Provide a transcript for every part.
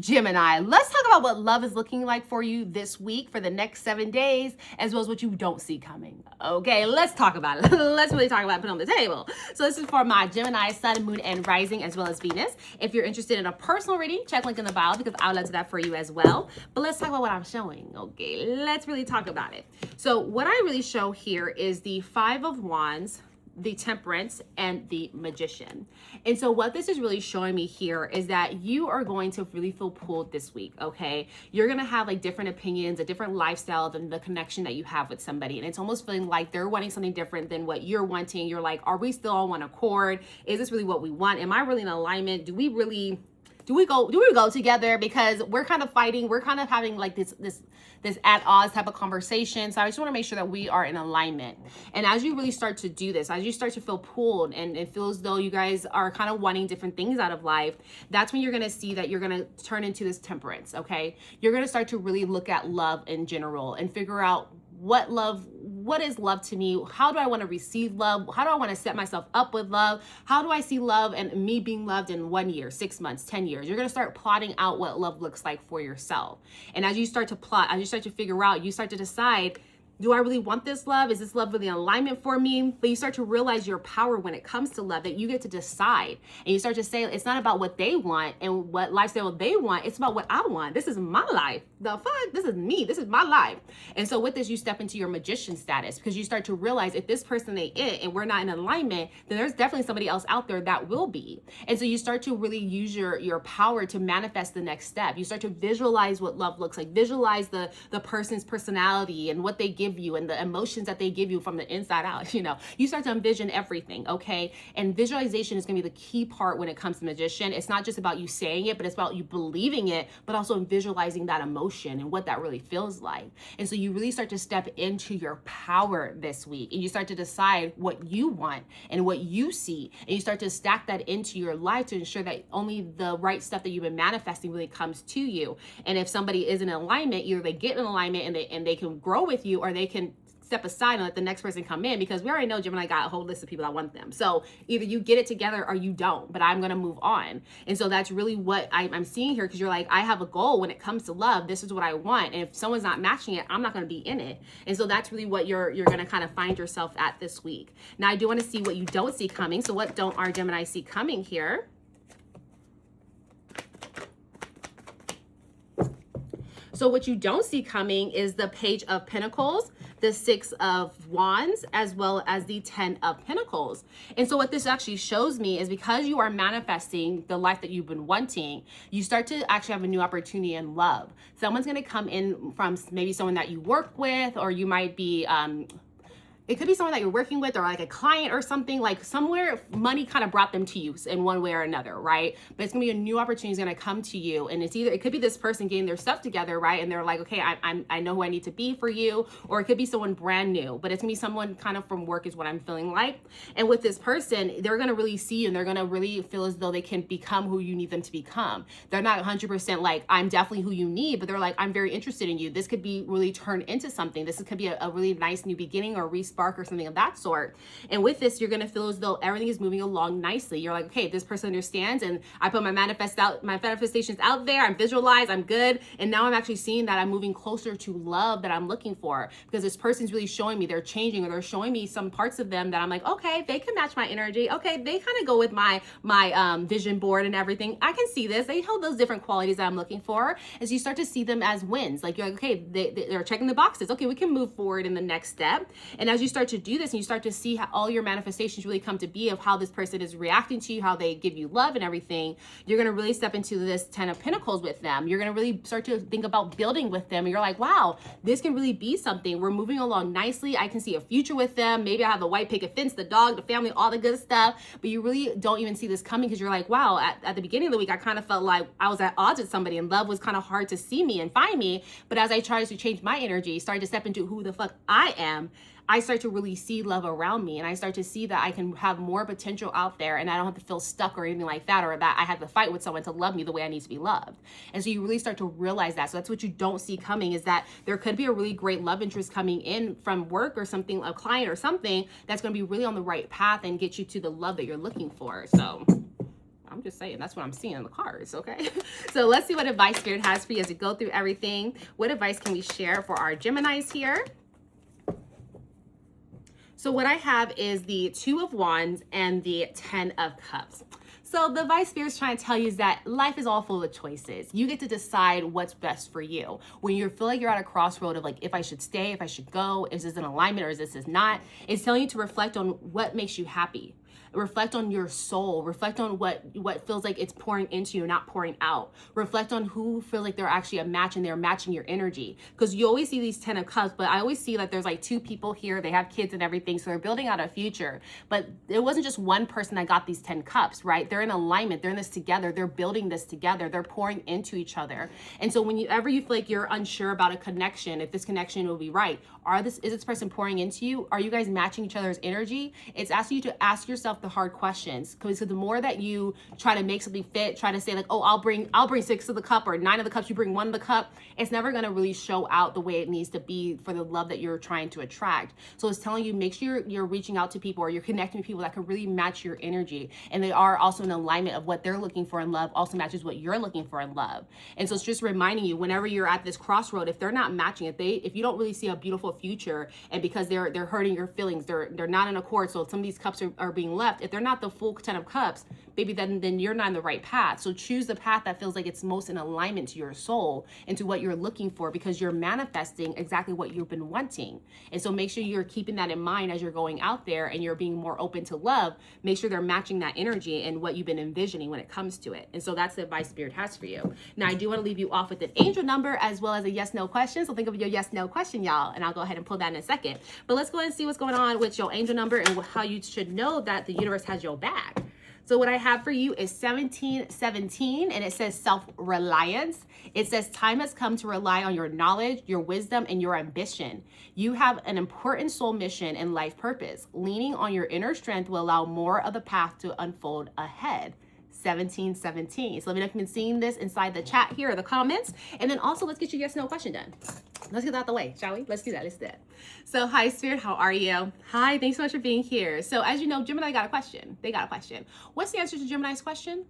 Gemini, let's talk about what love is looking like for you this week for the next 7 days, as well as what you don't see coming. Okay, let's talk about it. Let's really talk about it, put it on the table. So this is for my Gemini, Sun, Moon, and Rising, as well as Venus. If you're interested in a personal reading, check link in the bio because I would love to do that for you as well. But let's talk about what I'm showing. Okay, let's really talk about it. So what I really show here is the Five of Wands, the Temperance, and the Magician. And so what this is really showing me here is that you are going to really feel pulled this week, okay? You're gonna have like different opinions, a different lifestyle than the connection that you have with somebody. And it's almost feeling like they're wanting something different than what you're wanting. You're like, are we still on one accord? Is this really what we want? Am I really in alignment? Do we go together? Because we're kind of fighting, we're kind of having like this at odds type of conversation. So I just want to make sure that we are in alignment. And as you really start to do this, as you start to feel pulled and it feels as though you guys are kind of wanting different things out of life, that's when you're going to see that you're going to turn into this temperance, okay? You're going to start to really look at love in general and figure out what is love to me? How do I want to receive love? How do I want to set myself up with love? How do I see love and me being loved in 1 year, 6 months, 10 years? You're going to start plotting out what love looks like for yourself. And as you start to plot, as you start to figure out, you start to decide, do I really want this love? Is this love really in alignment for me? But you start to realize your power when it comes to love, that you get to decide. And you start to say, it's not about what they want and what lifestyle they want. It's about what I want. This is my life. The fuck? This is me. This is my life. And so with this, you step into your magician status because you start to realize if this person ain't it and we're not in alignment, then there's definitely somebody else out there that will be. And so you start to really use your power to manifest the next step. You start to visualize what love looks like, visualize the person's personality and what they give you and the emotions that they give you from the inside out. You start to envision everything, okay? And visualization is going to be the key part when it comes to magician. It's not just about you saying it, but it's about you believing it, but also visualizing that emotion and what that really feels like. And so you really start to step into your power this week, and you start to decide what you want and what you see, and you start to stack that into your life to ensure that only the right stuff that you've been manifesting really comes to you. And if somebody is in alignment, either they get in alignment and they can grow with you, or they can step aside and let the next person come in, because we already know Gemini got a whole list of people that want them. So either you get it together or you don't, but I'm going to move on. And so that's really what I'm seeing here, because you're like, I have a goal when it comes to love. This is what I want. And if someone's not matching it, I'm not going to be in it. And so that's really what you're going to kind of find yourself at this week. Now, I do want to see what you don't see coming. So what don't our Gemini see coming here? So what you don't see coming is the Page of Pentacles, the Six of Wands, as well as the 10 of Pentacles. And so what this actually shows me is, because you are manifesting the life that you've been wanting, you start to actually have a new opportunity in love. Someone's going to come in from maybe someone that you work with, or you might be it could be someone that you're working with, or like a client or something, like somewhere money kind of brought them to you in one way or another, right? But it's gonna be a new opportunity is gonna come to you. And it could be this person getting their stuff together, right? And they're like, okay, I know who I need to be for you. Or it could be someone brand new, but it's gonna be someone kind of from work is what I'm feeling like. And with this person, they're gonna really see you, and they're gonna really feel as though they can become who you need them to become. They're not 100% like, I'm definitely who you need, but they're like, I'm very interested in you. This could be really turned into something. This could be a really nice new beginning or spark or something of that sort. And with this, you're going to feel as though everything is moving along nicely. You're like, okay, this person understands, and I put my manifestations out there. I'm visualized, I'm good. And now I'm actually seeing that I'm moving closer to love that I'm looking for, because this person's really showing me they're changing, or they're showing me some parts of them that I'm like, okay, they can match my energy. Okay, they kind of go with my vision board and everything. I can see this. They hold those different qualities that I'm looking for. As you start to see them as wins, like you're like, okay, they're checking the boxes. Okay, we can move forward in the next step. And as you start to do this, and you start to see how all your manifestations really come to be of how this person is reacting to you, how they give you love and everything, you're going to really step into this 10 of Pentacles with them. You're going to really start to think about building with them. And you're like, wow, this can really be something. We're moving along nicely. I can see a future with them. Maybe I have the white picket fence, the dog, the family, all the good stuff. But you really don't even see this coming, because you're like, wow, at the beginning of the week, I kind of felt like I was at odds with somebody, and love was kind of hard to see me and find me. But as I tried to change my energy, started to step into who the fuck I am, I start to really see love around me, and I start to see that I can have more potential out there, and I don't have to feel stuck or anything like that, or that I have to fight with someone to love me the way I need to be loved. And so you really start to realize that. So that's what you don't see coming, is that there could be a really great love interest coming in from work or something, a client or something that's going to be really on the right path and get you to the love that you're looking for. So I'm just saying, that's what I'm seeing in the cards, okay? So let's see what advice Spirit has for you as we go through everything. What advice can we share for our Geminis here? So what I have is the Two of Wands and the Ten of Cups. So the advice Spirit's trying to tell you is that life is all full of choices. You get to decide what's best for you. When you feel like you're at a crossroad of like, if I should stay, if I should go, is this an alignment or is this not, it's telling you to reflect on what makes you happy. Reflect on your soul. Reflect on what feels like it's pouring into you, not pouring out. Reflect on who feel like they're actually a match and they're matching your energy. Because you always see these Ten of Cups, but I always see that there's like two people here. They have kids and everything, so they're building out a future. But it wasn't just one person that got these 10 cups, right? They're in alignment. They're in this together. They're building this together. They're pouring into each other. And so whenever you feel like you're unsure about a connection, if this connection will be right, is this person pouring into you? Are you guys matching each other's energy? It's asking you to ask yourself the hard questions, because the more that you try to make something fit, try to say like, oh, I'll bring 6 of the cup or 9 of the cups, you bring 1 of the cup, it's never going to really show out the way it needs to be for the love that you're trying to attract. So it's telling you, make sure you're reaching out to people or you're connecting with people that can really match your energy, and they are also in alignment of what they're looking for in love also matches what you're looking for in love. And so it's just reminding you, whenever you're at this crossroad, if they're not matching, if you don't really see a beautiful future, and because they're hurting your feelings, they're not in accord, so some of these cups are being left, if they're not the full 10 of cups, baby, then you're not in the right path. So choose the path that feels like it's most in alignment to your soul and to what you're looking for, because you're manifesting exactly what you've been wanting. And so make sure you're keeping that in mind as you're going out there and you're being more open to love. Make sure they're matching that energy and what you've been envisioning when it comes to it. And so that's the advice Spirit has for you. Now, I do want to leave you off with an angel number as well as a yes/no question. So think of your yes/no question, y'all, and I'll go ahead and pull that in a second. But let's go ahead and see what's going on with your angel number and how you should know that the universe has your back. So what I have for you is 1717, and it says self-reliance. It says time has come to rely on your knowledge, your wisdom, and your ambition. You have an important soul mission and life purpose. Leaning on your inner strength will allow more of the path to unfold ahead. 1717. So let me know if you've been seeing this inside the chat here or the comments. And then also, let's get your yes/no question done. Let's get that out the way, shall we? Let's do that. Let's do that. So hi, Spirit. How are you? Hi. Thanks so much for being here. So as you know, Gemini got a question. They got a question. What's the answer to Gemini's question?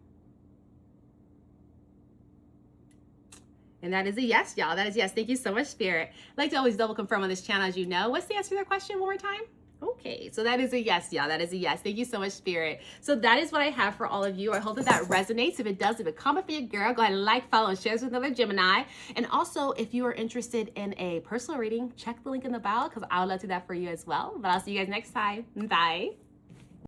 And that is a yes, y'all. That is yes. Thank you so much, Spirit. I like to always double confirm on this channel, as you know. What's the answer to their question one more time? Okay, so that is a yes, y'all. That is a yes. Thank you so much, Spirit. So that is what I have for all of you. I hope that resonates. If it does, if it comment for your girl, go ahead and like, follow, and share this with another Gemini. And also, if you are interested in a personal reading, check the link in the bio, because I would love to do that for you as well. But I'll see you guys next time. Bye.